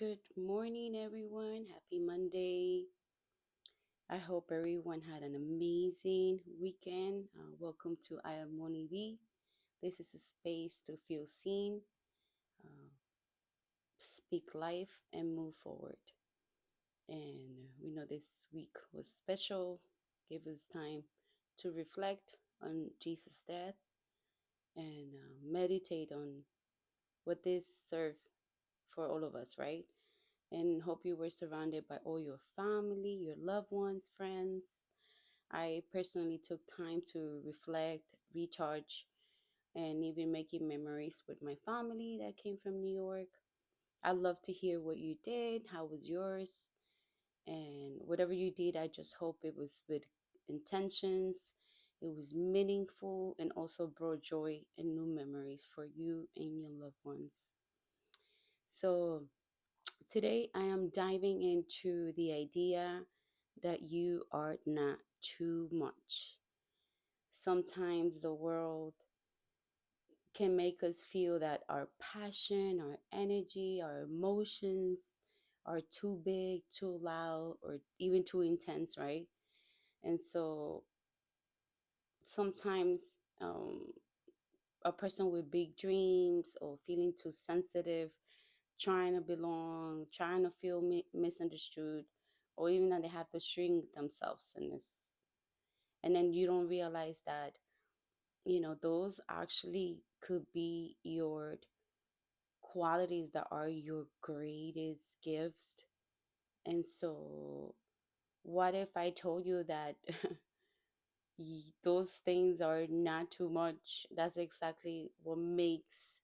Good morning, everyone. Happy Monday. I hope everyone had an amazing weekend. Welcome to I Am Moni B. This is a space to feel seen, uh, speak life, and move forward. And we know this week was special, gave us time to reflect on Jesus' death and meditate on what this served for all of us, right? And hope you were surrounded by all your family, your loved ones, friends. I personally took time to reflect, recharge, and even making memories with my family that came from New York. I'd love to hear what you did, how was yours, and whatever you did, I just hope it was with intentions, it was meaningful, and also brought joy and new memories for you and your loved ones. So, today, I am diving into the idea that you are not too much. Sometimes the world can make us feel that our passion, our energy, our emotions are too big, too loud, or even too intense, right? And so sometimes um, a person with big dreams or feeling too sensitive, trying to belong, trying to feel misunderstood, or even that they have to shrink themselves in this. And then you don't realize that, those actually could be your qualities that are your greatest gifts. And so, what if I told you that those things are not too much? That's exactly what makes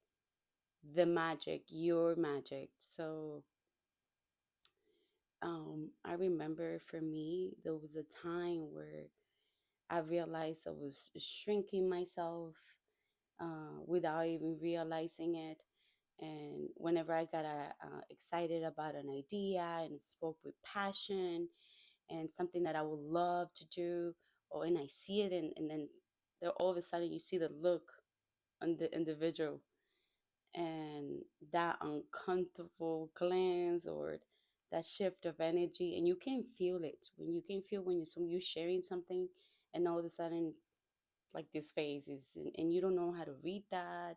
the magic, your magic. So, I remember for me, there was a time where I realized I was shrinking myself without even realizing it. And whenever I got excited about an idea and spoke with passion and something that I would love to do, and I see it, and then there all of a sudden you see the look on the individual and that uncomfortable glance or that shift of energy, and you can feel it when you can feel when you're sharing something, and all of a sudden like this phase is, and you don't know how to read that.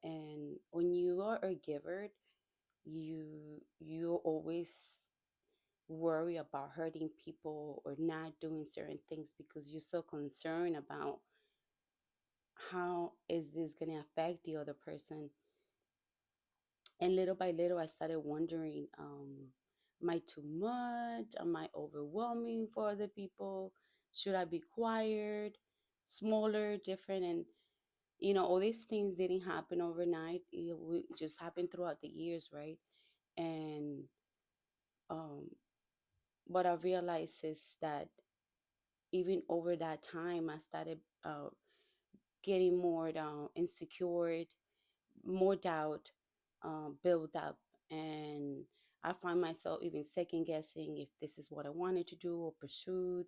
And when you are a giver, you always worry about hurting people or not doing certain things because you're so concerned about how is this going to affect the other person. And little by little I started wondering, am I too much? Am I overwhelming for other people? Should I be quiet, smaller, different? And all these things didn't happen overnight. It just happened throughout the years, right? And um what I realized is that even over that time I started getting more insecure, more doubt build up, and I find myself even second guessing if this is what I wanted to do or pursued,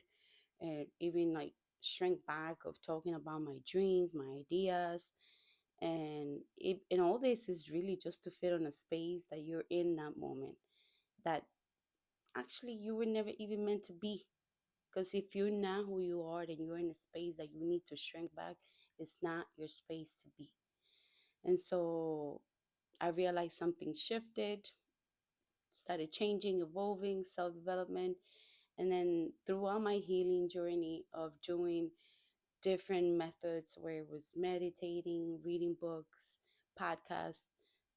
and even like shrink back of talking about my dreams, my ideas. And all this is really just to fit on a space that you're in that moment that actually you were never even meant to be. Because if you're not who you are, then you're in a space that you need to shrink back. It's not your space to be. And so I realized something shifted, started changing, evolving, self development. And then throughout my healing journey of doing different methods, where it was meditating, reading books, podcasts,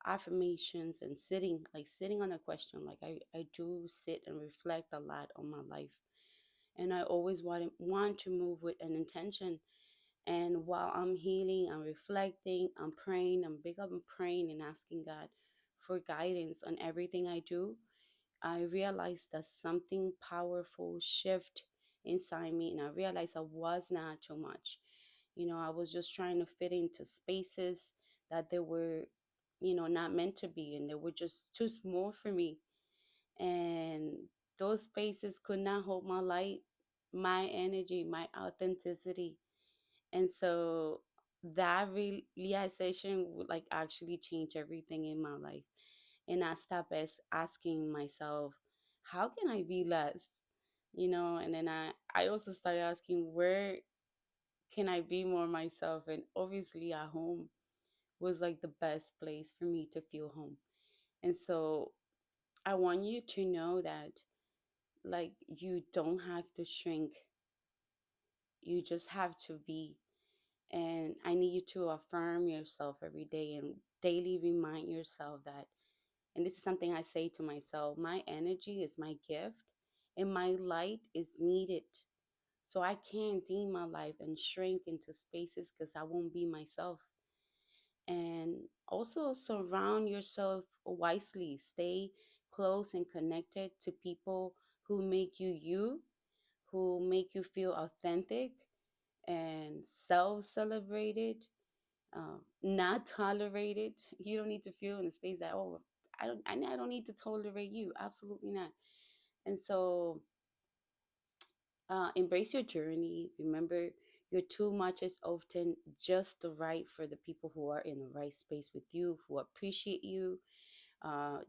affirmations, and sitting on a question. Like I do sit and reflect a lot on my life. And I always want to move with an intention. And while I'm healing, I'm reflecting, I'm praying, I'm big up and praying and asking God for guidance on everything I do. I realized that something powerful shift inside me, and I realized I was not too much. I was just trying to fit into spaces that they were, not meant to be, and they were just too small for me. And those spaces could not hold my light, my energy, my authenticity. And so that realization would like actually change everything in my life. And I stopped asking myself, how can I be less? And then I also started asking, where can I be more myself? And obviously, at home was like the best place for me to feel home. And so I want you to know that, like, you don't have to shrink, you just have to be. And I need you to affirm yourself every day and daily remind yourself that, and this is something I say to myself, my energy is my gift and my light is needed. So I can't dim my life and shrink into spaces because I won't be myself. And also surround yourself wisely. Stay close and connected to people who make you you, who make you feel authentic and self celebrated, not tolerated. You don't need to feel in a space that, oh, I don't need to tolerate you. Absolutely not. And so embrace your journey. Remember, your too much is often just the right for the people who are in the right space with you, who appreciate you.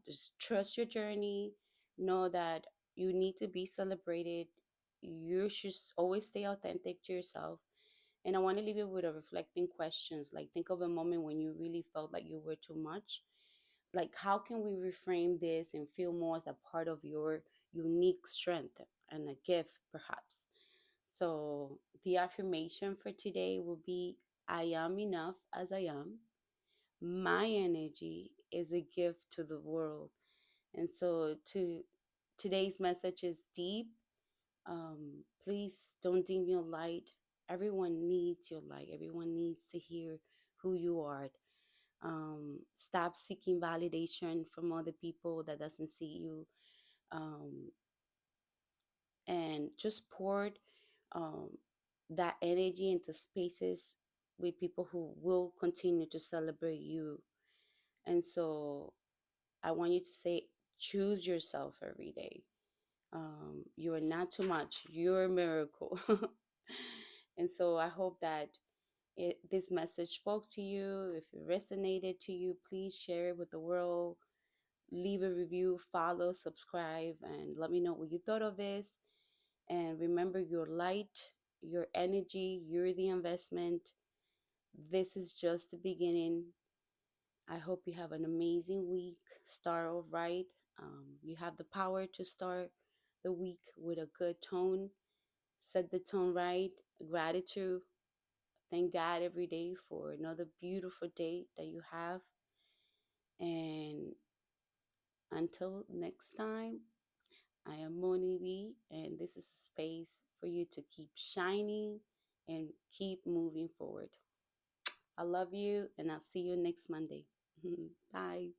Just trust your journey. Know that you need to be celebrated. You should always stay authentic to yourself. And I want to leave you with a reflecting questions. Like, think of a moment when you really felt like you were too much. Like, how can we reframe this and feel more as a part of your unique strength and a gift, perhaps? So, the affirmation for today will be, I am enough as I am. My energy is a gift to the world. And so, today's message is deep. Please don't dim your light. Everyone needs your light. Everyone needs to hear who you are. Stop seeking validation from other people that doesn't see you, um, and just pour um, that energy into spaces with people who will continue to celebrate you. And so I want you to say, choose yourself every day. You are not too much. You're a miracle. And so I hope that this message spoke to you. If it resonated to you, please share it with the world. Leave a review, follow, subscribe, and let me know what you thought of this. And remember, your light, your energy, you're the investment. This is just the beginning. I hope you have an amazing week. Start off right. You have the power to start the week with a good tone. Set the tone right. Gratitude. Thank God every day for another beautiful day that you have. And until next time, I am Moni B, and this is a space for you to keep shining and keep moving forward. I love you, and I'll see you next Monday. Bye.